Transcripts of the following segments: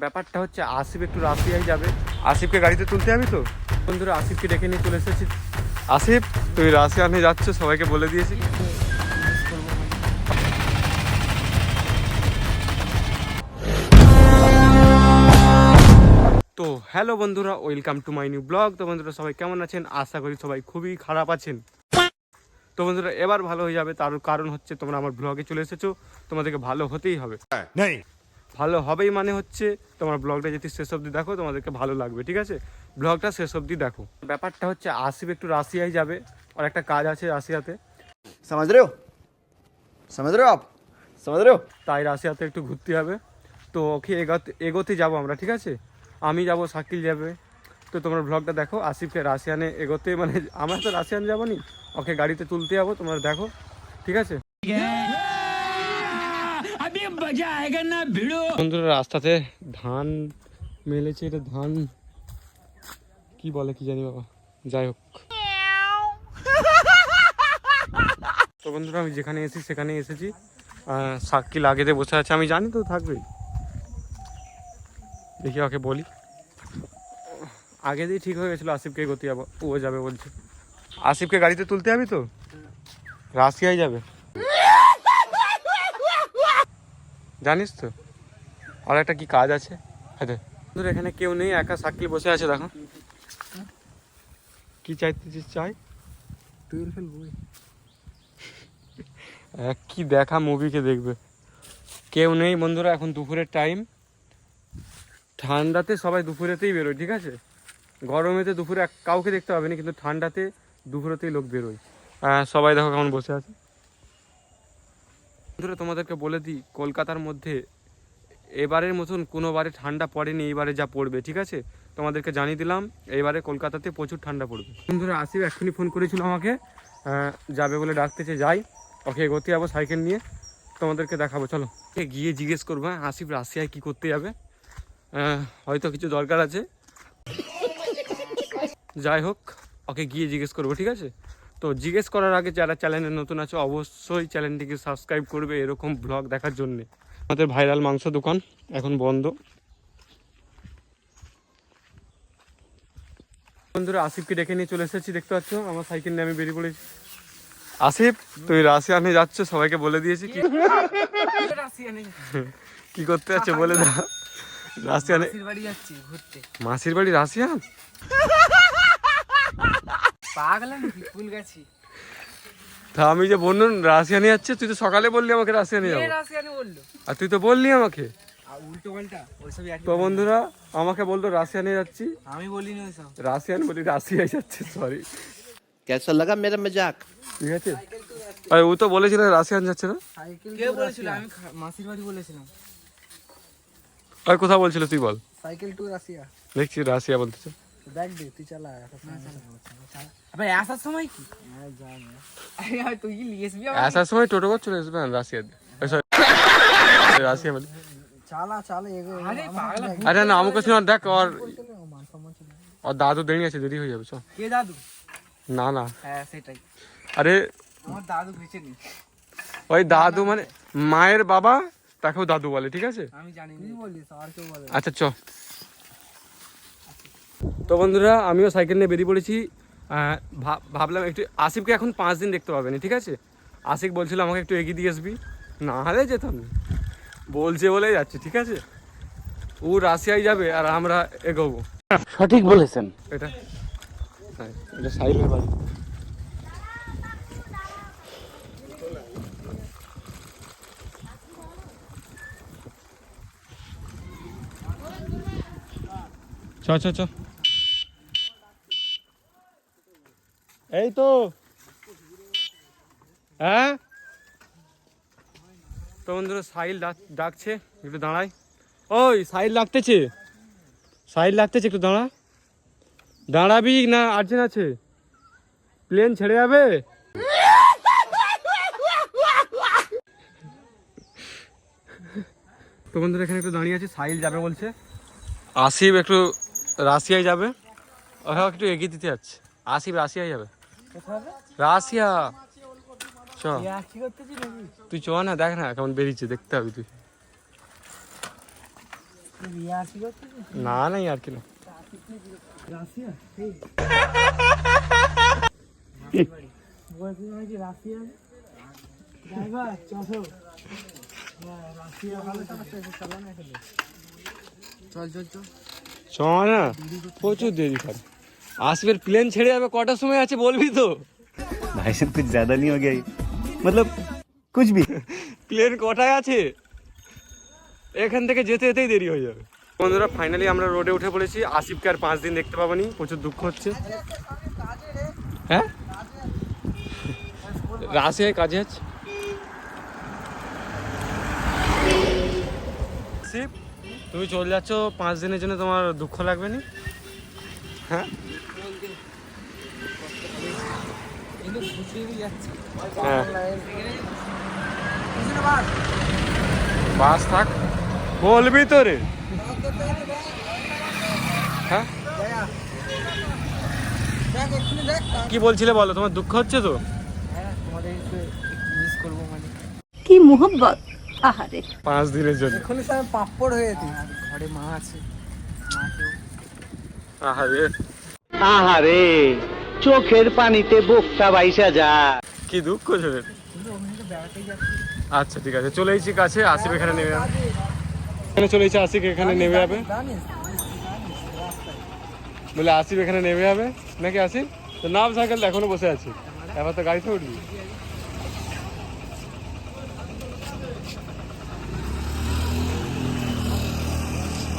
ব্যাপারটা হচ্ছে আসিফ একটু রাশিয়ায় যাবে, আসিফকে গাড়িতে তুলতে যাবি তো বন্ধুরা। আসিফকে ডেকে নিয়ে চলে এসেছি। আসিফ তুই রাশিয়া নিয়ে যাচ্ছ, সবাইকে বলে দিয়েছি। তো হ্যালো বন্ধুরা, welcome to my new blog. তো বন্ধুরা সবাই কেমন আছেন? আশা করি সবাই খুবই খারাপ আছেন। তো বন্ধুরা এবার ভালো হয়ে যাবে, তার কারণ হচ্ছে তোমরা আমার ব্লগে চলে এসেছো, তোমাদেরকে ভালো হতেই হবে। ভালো হবেই মানে হচ্ছে তোমার ব্লগটা যদি শেষ অবধি দেখো তোমাদেরকে ভালো লাগবে, ঠিক আছে? ব্লগটা শেষ অবধি দেখো। ব্যাপারটা হচ্ছে আসিফ একটু রাশিয়ায় যাবে, আর একটা কাজ আছে রাশিয়াতে। समझ रहे हो आप समझ रहे हो। তাই রাশিয়াতে একটু ঘুরতে হবে। তো ওকে এগোতে যাবো আমরা, ঠিক আছে? আমি যাব, শাকিল যাবে। তো তোমরা ব্লগটা দেখো। আসিফকে রাশিয়ানে এগোতে মানে আমরা তো রাশিয়ান যাবো নি, ওকে গাড়িতে তুলতে যাবো, তোমরা দেখো, ঠিক আছে? বন্ধুরা রাস্তাতে ধান মেলেছে, এটা ধান কি বলে কি জানি বাবা, যাই হোক। তো বন্ধুরা আমি যেখানে এসেছি সেখানে এসেছি। শাকিল আগেতে বসে আছে, আমি জানি তো থাকবেই। দেখি ওকে বলি, আগে দিয়ে ঠিক হয়ে গেছিলো আসিফকে এগোতে যাবো, ও যাবে বলছে। আসিফকে গাড়িতে তুলতে যাবি তো? রাশিয়ায় যাবে জানিস তো, আর একটা কি কাজ আছে। হ্যাঁ বন্ধুরা এখানে কেউ নেই, একা শাকিল বসে আছে, দেখো। কি চাইতেছিস? চাই কি দেখা মুভিকে দেখবে, কেউ নেই বন্ধুরা। এখন দুপুরের টাইম, ঠান্ডাতে সবাই দুপুরেতেই বেরোয়, ঠিক আছে? গরমেতে দুপুরে কাউকে দেখতে পাবে না, কিন্তু ঠান্ডাতে দুপুরেতেই লোক বেরোয়। সবাই দেখো কেমন বসে আছে। বন্ধুরা তোমাদেরকে বলে দিই, কলকাতার মধ্যে এবারের মতন কোনোবারে ঠান্ডা পড়েনি, এইবারে যা পড়বে, ঠিক আছে? তোমাদেরকে জানিয়ে দিলাম, এইবারে কলকাতাতে প্রচুর ঠান্ডা পড়বে। বন্ধুরা আসিফ এক্ষুনি ফোন করেছিল আমাকে, যাবে বলে ডাকতেছে, যাই ওকে এগোতে যাবো সাইকেল নিয়ে, তোমাদেরকে দেখাবো, চলো। গিয়ে জিজ্ঞেস করবো আসিফ রাশিয়ায় কী করতে যাবে, হয়তো কিছু দরকার আছে, যাই হোক ওকে গিয়ে জিজ্ঞেস করবো, ঠিক আছে? তো জিজ্ঞেস করার আগে যারা চ্যানেলে নতুন আছে অবশ্যই চ্যানেলটিকে সাবস্ক্রাইব করবে এরকম ব্লগ দেখার জন্যে। আমাদের ভাইরাল মাংস দোকান এখন বন্ধ। বন্ধুরা আসিফকে ডেকে নিয়ে চলে এসেছি, দেখতে পাচ্ছ আমার সাইকেল নিয়ে আমি বেরিয়ে পড়েছি। আসিফ তুই রাশিয়ানে যাচ্ছ, সবাইকে বলে দিয়েছি। কি করতে যাচ্ছে বলে দাও। রাশিয়ানে মাসির বাড়ি রাশিয়ান। তা আমি যে বললাম রাশিয়ানে যাচ্ছে, তুই তো সকালে বললি আমাকে রাশিয়ানে যাবো, আর তুই তো বললি আমাকে তো। বন্ধুরা আমাকে বলতো রাশিয়ানে যাচ্ছি, আমি বলিনি রাশিয়ান বলি, রাশিয়ায় যাচ্ছে, সরি। कैसा लगा मेरा मजाक। ঠিক আছে, আর ও তো বলেছিল রাশিয়ান যাচ্ছে না। কে বলেছিল? আমি মাসির বাড়ি বলেছিলাম। আর কোথা বলছিল তুই বল? Cycle to Russia. দেখছি রাশিয়া বলতেছে। দেখ দে তুই চালা। আবে আসার সময় কি জানি তুই কি লিয়েসবি? আসার সময় টোটো করে চলে আসবে রাশিয়া, রাশিয়া বলি। চালা চালা আরে পাগল। আরে না আমাকে শোনা দেখ, আর দাদু দেরি আছে, দেরি হয়ে যাবে, চল। কে দাদু? না না, হ্যাঁ সেটাই, আরে আমার দাদু বেঁচে নেই। ওই দাদু মানে মায়ের বাবা, তাকেও দাদু বলে, ঠিক আছে? আমি জানি তুই বলিস, আর কেউ বলে। আচ্ছা চ। তো বন্ধুরা আমিও সাইকেল নিয়ে বেরিয়ে পড়েছি। ভাবলাম একটু আসিফকে এখন 5 দিন দেখতে পাবেন, ঠিক আছে? আসিফ বলছিল আমাকে একটু এগিয়ে দিয়ে আসবি, না হলে যেতাম না, বলছে বলেই যাচ্ছি, ঠিক আছে? ও রাশিয়ায় যাবে আর আমরা এগোবো। সঠিক বলেছেন। এটা হ্যাঁ, এটা সাইলের বাড়ি। চ চ চ, এই তো। হ্যাঁ তো বন্ধুরা সাহিল ডাকছে, একটু দাঁড়াই। ওই সাহিল ডাকতেছে, সাহিল ডাকতেছে, একটু দাঁড়া। দাঁড়াবি না? আর্জেন্ট আছে, প্লেন ছেড়ে যাবে। তো বন্ধুরা এখানে একটু দাঁড়িয়ে আছে, সাহিল যাবে বলছে। আসিফ একটু রাশিয়ায় যাবে, ওরা একটু এগিয়ে দিতে যাচ্ছে। আসিফ রাশিয়ায় যাবে, রাশিয়া। চ তুই চ না, দেখ না কেমন বেরিয়েছে, দেখতে হবে তুই। না না আর কি না। চল চল চল চ না, প্রচুর দেরি করে। আসবের প্লেন ছেড়ে যাবে, কটার সময় আছে বলবি তো? भाई साहब कुछ ज्यादा नहीं हो गया ये? मतलब कुछ भी। প্লেন কটায় আছে? এখান থেকে যেতে যেতেই দেরি হয়ে যাবে। বন্ধুরা ফাইনালি আমরা রোডে উঠে পড়েছি। আসিফকে আর 5 দিন দেখতে পাবানি, প্রচুর দুঃখ হচ্ছে। হ্যাঁ রাশিয়ায় কাজে আছে। আসিফ তুমি চলে যাচ্ছ 5 দিনের জন্য, তোমার দুঃখ লাগবে না? হ্যাঁ কিন্তু ঘুষিয়ে যাচ্ছে। হ্যাঁ বাস থাক, বলবি তো রে। হ্যাঁ কি বলছিলে বলো, তোমার দুঃখ হচ্ছে তো? হ্যাঁ তোমাদের মিস করবো মানে। কি মোহব্বত আহারে 5 দিনের জন্য। এখনই স্যার পাপ্পড় হয়ে যেত। ঘরে মা আছে, মাকেও আহারে আহারে চোখের পানিতে বোকটা বাইসা যায়। কি দুঃখ ছেলে। কিন্তু ওখানে তো বেড়াতেই যাচ্ছি। আচ্ছা ঠিক আছে, চলে এসেছি কাছে। আসিফ এখানে নেমে যাবে, এখানে চলে এসেছি। আসিফ এখানে নেমে যাবে জানিস বলে, আসিফ এখানে নেমে যাবে নাকি? আসিফ তো নাম, সাইকেল এখনো বসে আছি, এবার তো গাড়িতে উঠবি।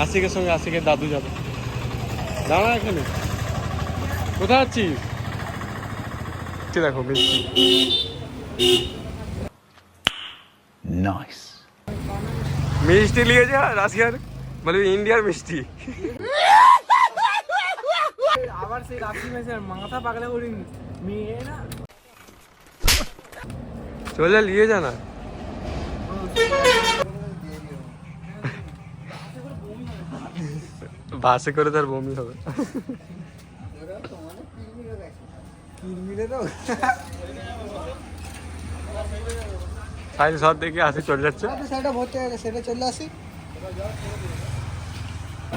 আশিকের সঙ্গে আশিকের দাদু যাবে। দাঁড়া এখানে, কোথায় আছিস? দেখো মিষ্টি। নাইস। মিষ্টি নিয়ে যা রাশিয়ার, মানে ইন্ডিয়ার মিষ্টি। আবার সেই রাশি মেসের মাথা পাগলা করি মেয়ে না। চলে নিয়ে যা না। বাসে করে তার বমি হবে। সাইড শট দেখে আসি চলে যাচ্ছে। সেটা ভর্তি হয়ে গেছে, সেটা চলে আসি।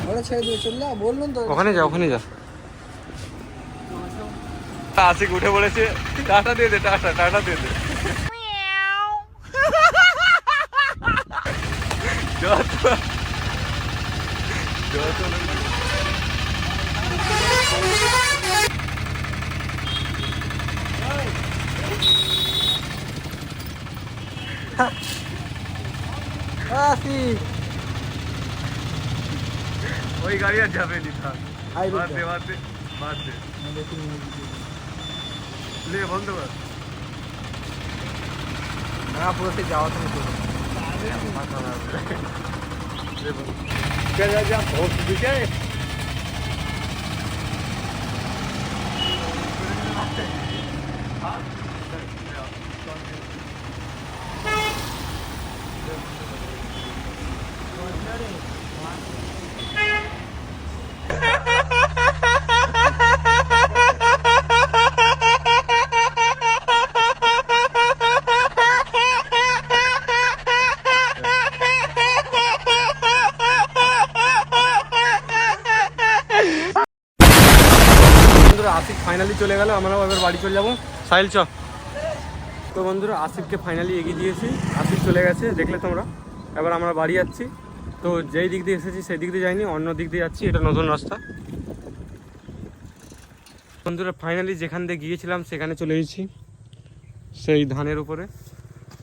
ওরা ছেড়ে দিয়ে চললে বললুন তো। ওখানে যা, ওখানে যা। আশিক উঠে পড়েছে, টাটা দিয়ে দে, টাটা টাটা দিয়ে দে। যত- যত- আসি ওই গাড়ি আর যাবে নি, থাক। আই বাদ দে, বাদ দে, বাদ দে। লে বন্ধ কর। না পুরোতে যাওয়া তুমি করো। যা যা যা, ভোগ দিকে। আসিফ ফাইনালি চলে গেল, আমরাও এবার বাড়ি চলে যাবো। সাহিল চ। তো বন্ধুরা আসিফকে ফাইনালি এগিয়ে দিয়েছি, আসিফ চলে গেছে, দেখলে তোমরা। এবার আমরা বাড়ি যাচ্ছি। তো যেই দিক দিয়ে এসেছি সেই দিক দিয়ে যাইনি, অন্য দিক দিয়ে যাচ্ছি, এটা নতুন রাস্তা। বন্ধুরা ফাইনালি যেখান দিয়ে গিয়েছিলাম সেখানে চলে এসেছি, সেই ধানের উপরে।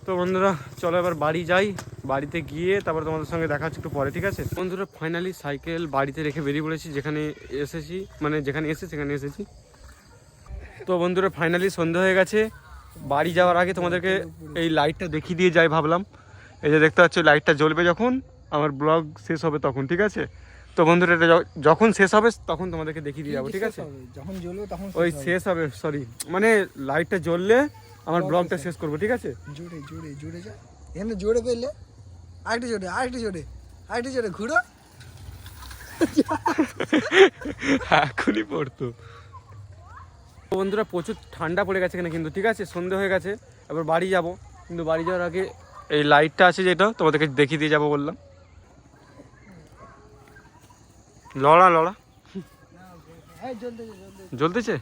তো বন্ধুরা চলো এবার বাড়ি যাই, বাড়িতে গিয়ে তারপর তোমাদের সঙ্গে দেখা হচ্ছে একটু পরে, ঠিক আছে? বন্ধুরা ফাইনালি সাইকেল বাড়িতে রেখে বেরিয়ে পড়েছি, যেখানে এসেছি, মানে যেখানে সেখানে এসেছি। তো বন্ধুরা ফাইনালি সন্ধ্যা হয়ে গেছে। বাড়ি যাওয়ার আগে তোমাদেরকে এই লাইটটা দেখিয়ে দিয়ে যাই ভাবলাম। এই যে দেখতে পাচ্ছ, লাইটটা জ্বলবে যখন আমার ব্লগ শেষ হবে তখন, ঠিক আছে? তো বন্ধুরা এটা যখন শেষ হবে তখন তোমাদেরকে দেখিয়ে দিয়ে যাবো, ঠিক আছে? যখন জ্বলবে তখন ওই শেষ হবে, সরি, মানে লাইটটা জ্বললে আমার ব্লগটা শেষ করবো, ঠিক আছে? জোরে জোরে জোরে যা, এখানে জোরে পেলে আরেকটু জোরে, আরেকটু জোরে, আরেকটু জোরে ঘুরো। এখনই পড়তো। বন্ধুরা প্রচুর ঠান্ডা পড়ে গেছে এখানে কিন্তু, ঠিক আছে? সন্ধে হয়ে গেছে, এবার বাড়ি যাব। কিন্তু বাড়ি যাওয়ার আগে এই লাইটটা আছে যেটা তোমাদেরকে দেখিয়ে দিয়ে যাবো বললাম। লড়া লড়া এই জলদি জ্বলতেছে?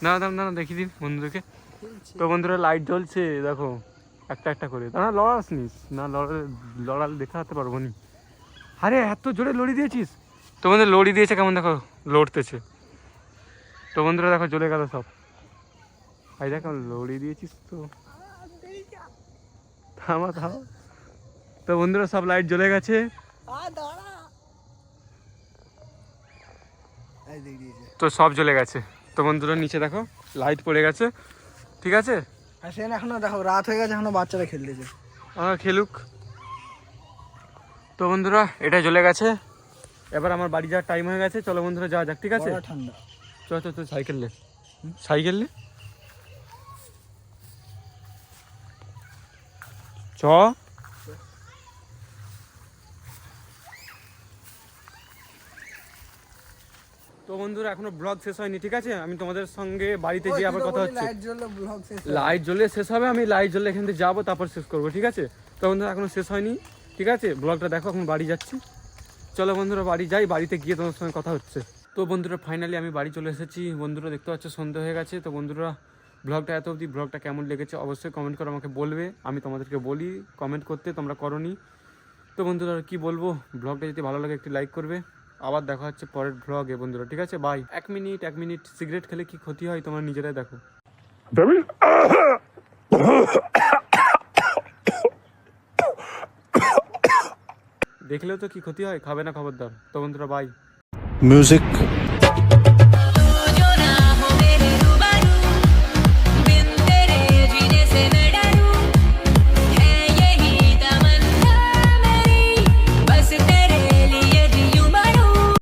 না দাম না দেখি দিন বন্ধুদেরকে। তো বন্ধুরা লাইট জ্বলছে দেখো, একটা একটা করে। না লড়াস নিস না, লড়ালে দেখাতে পারবো নি। আরে এত জোরে লড়ি দিয়েছিস? তো বন্ধু লড়ি দিয়েছে কেমন দেখো, লড়তেছে। তো বন্ধুরা দেখো জ্বলে গেল সব। ভাই দেখো লড়ি দিয়েছিস তো, থামা থামা। তো বন্ধুরা সব লাইট জ্বলে গেছে। তো সব জ্বলে গেছে। তো বন্ধুরা নিচে দেখো লাইট পড়ে গেছে, ঠিক আছে। আর সেখানে এখনো দেখো রাত হয়ে গেছে, এখনো বাচ্চারা খেলতেছে। খেলুক। তো বন্ধুরা এটা জ্বলে গেছে, এবার আমার বাড়ি যাওয়ার টাইম হয়ে গেছে। চলো বন্ধুরা যাওয়া যাক, ঠিক আছে। বড় ঠান্ডা। চল সাইকেল নে, সাইকেল নে চ। তো বন্ধুরা এখনো ব্লগ শেষ হয়নি, ঠিক আছে। আমি তোমাদের সঙ্গে বাড়িতে গিয়ে আবার কথা হচ্ছে। লাইট জ্বললে ব্লগ শেষ। লাইট জ্বললে শেষ হবে, আমি লাইট জ্বললে এখান থেকে যাবো, তারপর শেষ করবো, ঠিক আছে। তো বন্ধুরা এখনো শেষ হয়নি, ঠিক আছে। ব্লগটা দেখো, এখন বাড়ি যাচ্ছি। চলো বন্ধুরা বাড়ি যাই, বাড়িতে গিয়ে তোমার সঙ্গে কথা হচ্ছে। তো বন্ধুরা ফাইনালি আমি বাড়ি চলে এসেছি। বন্ধুরা দেখতে পাচ্ছ সন্ধ্যা হয়ে গেছে। তো বন্ধুরা ব্লগটা এত অবধি, ব্লগটা কেমন লেগেছে অবশ্যই কমেন্ট করে আমাকে বলবে। আমি তোমাদেরকে বলি কমেন্ট করতে, তোমরা করোনি। তো বন্ধুরা কি বলবো, ব্লগটা যদি ভালো লাগে একটি লাইক করবে। আবার দেখা হচ্ছে পরের ব্লগে বন্ধুরা, ঠিক আছে। বাই। এক মিনিট সিগারেট খেলে কি ক্ষতি হয় তোমরা নিজেরাই দেখো। দেখলেও তো কি ক্ষতি হয়, খাবে না খবরদার। তো বন্ধুরা বাই। Music